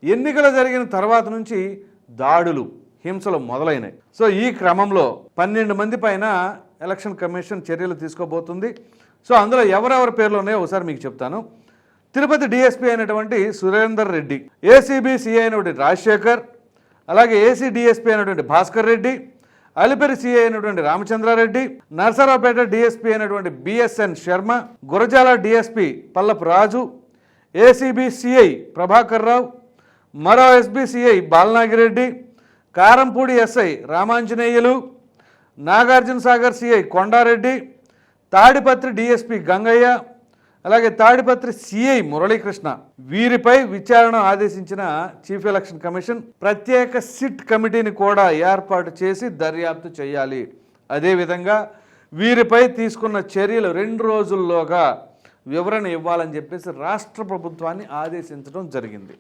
ఎన్నికలు జరిగిన తర్వాత నుంచి దాడులు, హింసలు మొదలైనాయి. సో ఈ క్రమంలో 12 మంది పైన ఎలక్షన్ కమిషన్ చర్యలు తీసుకోబోతుంది. సో అందులో ఎవరెవరి పేర్లు ఉన్నాయో ఒకసారి మీకు చెప్తాను. తిరుపతి డిఎస్పీ అయినటువంటి సురేందర్ రెడ్డి, ఏసీబీ సిఐ అయినటువంటి రాజశేఖర్, అలాగే ఏసీ డిఎస్పీ అయినటువంటి భాస్కర్ రెడ్డి, అలిపిరి సిఐ అయినటువంటి రామచంద్రారెడ్డి, నర్సరావుపేట డిఎస్పీ అయినటువంటి BSN Sharma, Gurajala DSP Pallapu Raju, ACB CI Prabhakar Rao, మరో SB CI Balanagireddy, Karampudi SI Ramanjaneyulu, Nagarjuna Sagar CI Kondareddy, Tadipatri DSP Gangaiah, అలాగే తాడిపత్రి సిఐ మురళీకృష్ణ, వీరిపై విచారణ ఆదేశించిన చీఫ్ ఎలక్షన్ కమిషన్ ప్రత్యేక సిట్ కమిటీని కూడా ఏర్పాటు చేసి దర్యాప్తు చేయాలి. అదేవిధంగా వీరిపై తీసుకున్న చర్యలు 2 రోజుల్లోగా వివరణ ఇవ్వాలని చెప్పేసి రాష్ట్ర ప్రభుత్వాన్ని ఆదేశించడం జరిగింది.